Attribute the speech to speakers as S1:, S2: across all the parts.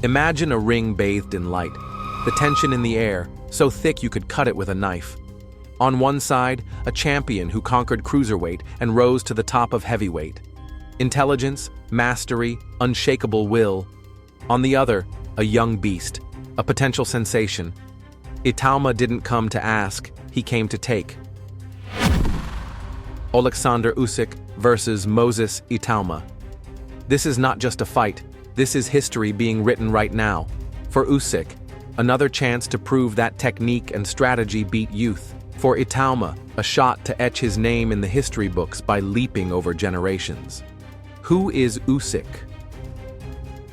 S1: Imagine a ring bathed in light, the tension in the air, so thick you could cut it with a knife. On one side, a champion who conquered cruiserweight and rose to the top of heavyweight. Intelligence, mastery, unshakable will. On the other, a young beast, a potential sensation. Itauma didn't come to ask, he came to take. Oleksandr Usyk versus Moses Itauma. This is not just a fight, this is history being written right now. For Usyk, another chance to prove that technique and strategy beat youth. For Itauma, a shot to etch his name in the history books by leaping over generations. Who is Usyk?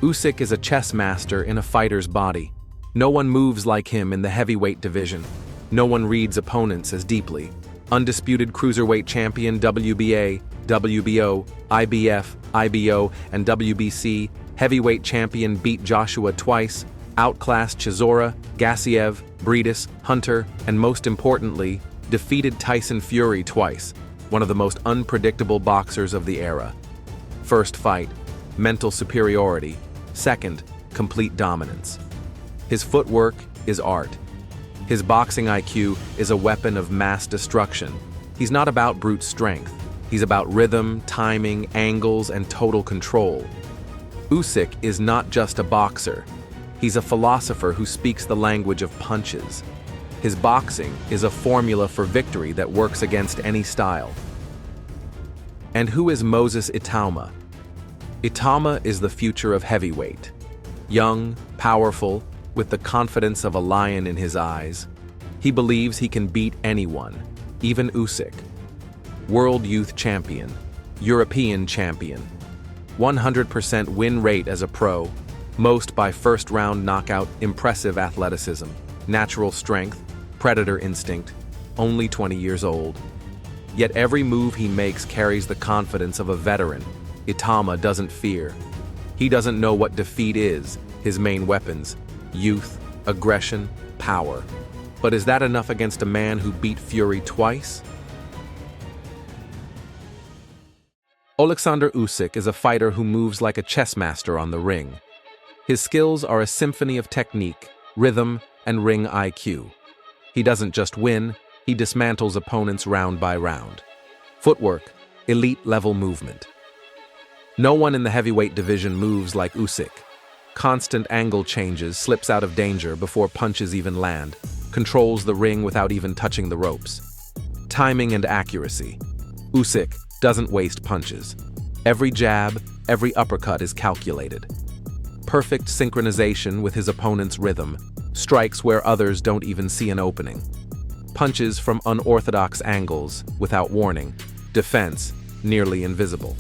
S1: Usyk is a chess master in a fighter's body. No one moves like him in the heavyweight division. No one reads opponents as deeply. Undisputed cruiserweight champion WBA, WBO, IBF, IBO, and WBC, heavyweight champion beat Joshua twice, outclassed Chisora, Gassiev, Briedis, Hunter, and most importantly, defeated Tyson Fury twice, one of the most unpredictable boxers of the era. First fight, mental superiority. Second, complete dominance. His footwork is art. His boxing IQ is a weapon of mass destruction. He's not about brute strength. He's about rhythm, timing, angles, and total control. Usyk is not just a boxer. He's a philosopher who speaks the language of punches. His boxing is a formula for victory that works against any style. And who is Moses Itauma? Itauma is the future of heavyweight. Young, powerful, with the confidence of a lion in his eyes. He believes he can beat anyone, even Usyk. World Youth Champion, European Champion, 100% win rate as a pro, most by first-round knockout, impressive athleticism, natural strength, predator instinct, only 20 years old. Yet every move he makes carries the confidence of a veteran. Itauma doesn't fear. He doesn't know what defeat is, his main weapons, youth, aggression, power. But is that enough against a man who beat Fury twice? Oleksandr Usyk is a fighter who moves like a chess master on the ring. His skills are a symphony of technique, rhythm, and ring IQ. He doesn't just win, he dismantles opponents round by round. Footwork, elite-level movement. No one in the heavyweight division moves like Usyk. Constant angle changes, slips out of danger before punches even land, controls the ring without even touching the ropes. Timing and accuracy. Usyk doesn't waste punches. Every jab, every uppercut is calculated. Perfect synchronization with his opponent's rhythm, strikes where others don't even see an opening. Punches from unorthodox angles, without warning. Defense, nearly invisible.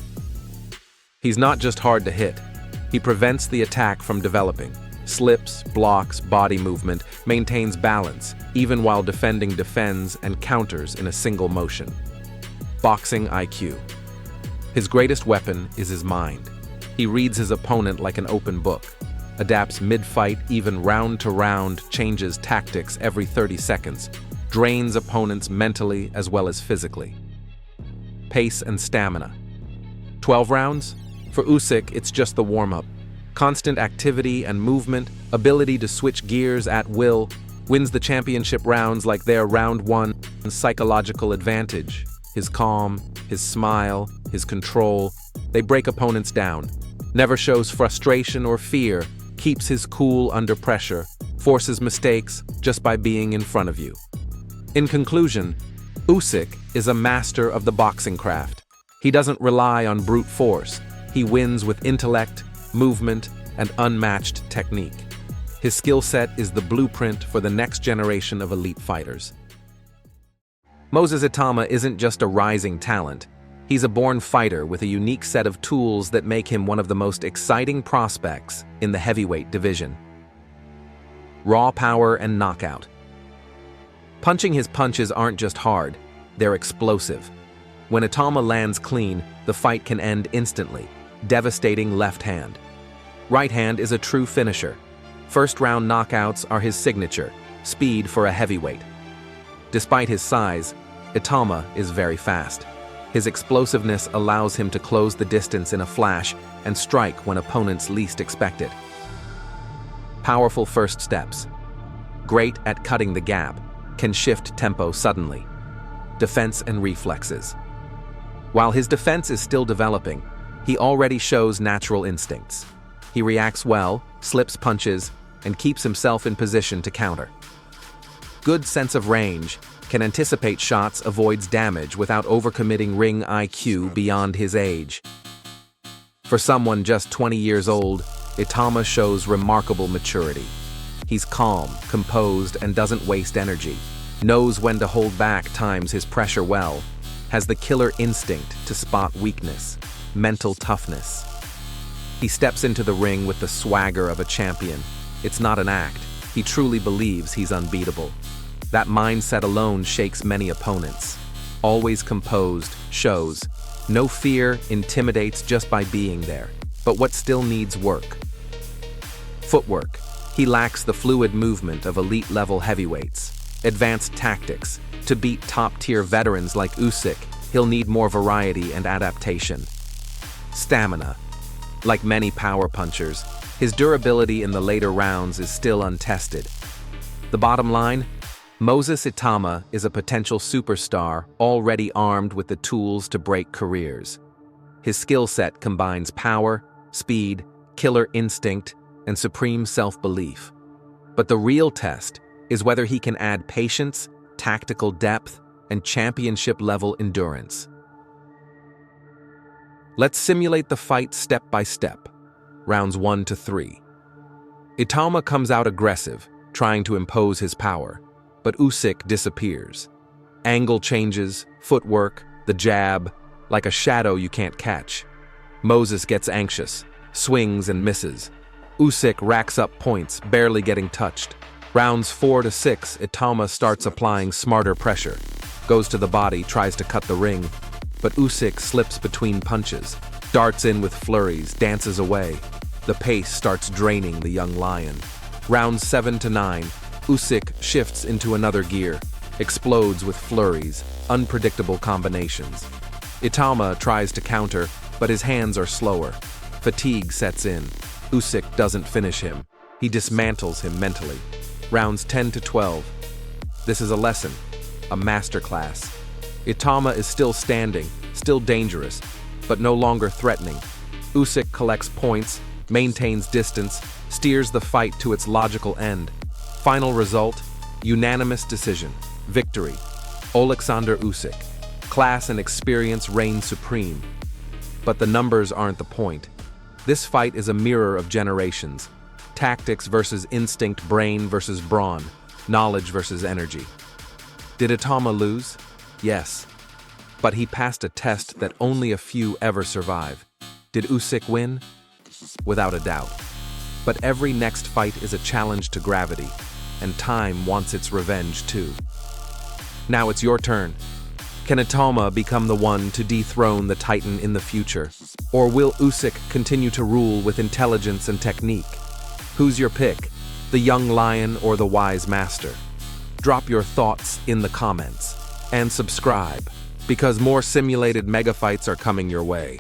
S1: He's not just hard to hit. He prevents the attack from developing. Slips, blocks, body movement, maintains balance, even while defends and counters in a single motion. Boxing IQ. His greatest weapon is his mind. He reads his opponent like an open book, adapts mid-fight, even round to round, changes tactics every 30 seconds, drains opponents mentally as well as physically. Pace and stamina. 12 rounds? For Usyk, it's just the warm-up. Constant activity and movement, ability to switch gears at will, wins the championship rounds like they're round one. Psychological advantage. His calm, his smile, his control, they break opponents down. Never shows frustration or fear, keeps his cool under pressure, forces mistakes just by being in front of you. In conclusion, Usyk is a master of the boxing craft. He doesn't rely on brute force. He wins with intellect, movement, and unmatched technique. His skill set is the blueprint for the next generation of elite fighters. Moses Itauma isn't just a rising talent. He's a born fighter with a unique set of tools that make him one of the most exciting prospects in the heavyweight division. Raw power and knockout. Punching his punches aren't just hard, they're explosive. When Itauma lands clean, the fight can end instantly. Devastating left hand. Right hand is a true finisher. First-round knockouts are his signature, speed for a heavyweight. Despite his size, Itauma is very fast. His explosiveness allows him to close the distance in a flash and strike when opponents least expect it. Powerful first steps. Great at cutting the gap, can shift tempo suddenly. Defense and reflexes. While his defense is still developing, he already shows natural instincts. He reacts well, slips punches, and keeps himself in position to counter. Good sense of range, can anticipate shots, avoids damage without overcommitting ring IQ beyond his age. For someone just 20 years old, Itauma shows remarkable maturity. He's calm, composed, and doesn't waste energy. Knows when to hold back, times his pressure well. Has the killer instinct to spot weakness. Mental toughness. He steps into the ring with the swagger of a champion. It's not an act. He truly believes he's unbeatable. That mindset alone shakes many opponents. Always composed, shows. No fear, intimidates just by being there. But what still needs work? Footwork. He lacks the fluid movement of elite-level heavyweights. Advanced tactics. To beat top-tier veterans like Usyk, he'll need more variety and adaptation. Stamina. Like many power punchers, his durability in the later rounds is still untested. The bottom line? Moses Itauma is a potential superstar already armed with the tools to break careers. His skill set combines power, speed, killer instinct, and supreme self-belief. But the real test is whether he can add patience, tactical depth, and championship-level endurance. Let's simulate the fight step by step. Rounds 1 to 3. Itauma comes out aggressive, trying to impose his power, but Usyk disappears. Angle changes, footwork, the jab, like a shadow you can't catch. Moses gets anxious, swings and misses. Usyk racks up points, barely getting touched. Rounds 4 to 6, Itauma starts applying smarter pressure. Goes to the body, tries to cut the ring, but Usyk slips between punches, darts in with flurries, dances away. The pace starts draining the young lion. Rounds 7 to 9, Usyk shifts into another gear, explodes with flurries, unpredictable combinations. Itauma tries to counter, but his hands are slower. Fatigue sets in. Usyk doesn't finish him. He dismantles him mentally. Rounds 10 to 12. This is a lesson, a masterclass. Itauma is still standing, still dangerous, but no longer threatening. Usyk collects points, maintains distance, steers the fight to its logical end. Final result, unanimous decision, victory. Oleksandr Usyk. Class and experience reign supreme. But the numbers aren't the point. This fight is a mirror of generations. Tactics versus instinct, brain versus brawn, knowledge versus energy. Did Itauma lose? Yes. But he passed a test that only a few ever survive. Did Usyk win? Without a doubt. But every next fight is a challenge to gravity, and time wants its revenge too. Now it's your turn. Can Itauma become the one to dethrone the Titan in the future? Or will Usyk continue to rule with intelligence and technique? Who's your pick? The young lion or the wise master? Drop your thoughts in the comments and subscribe, because more simulated mega fights are coming your way.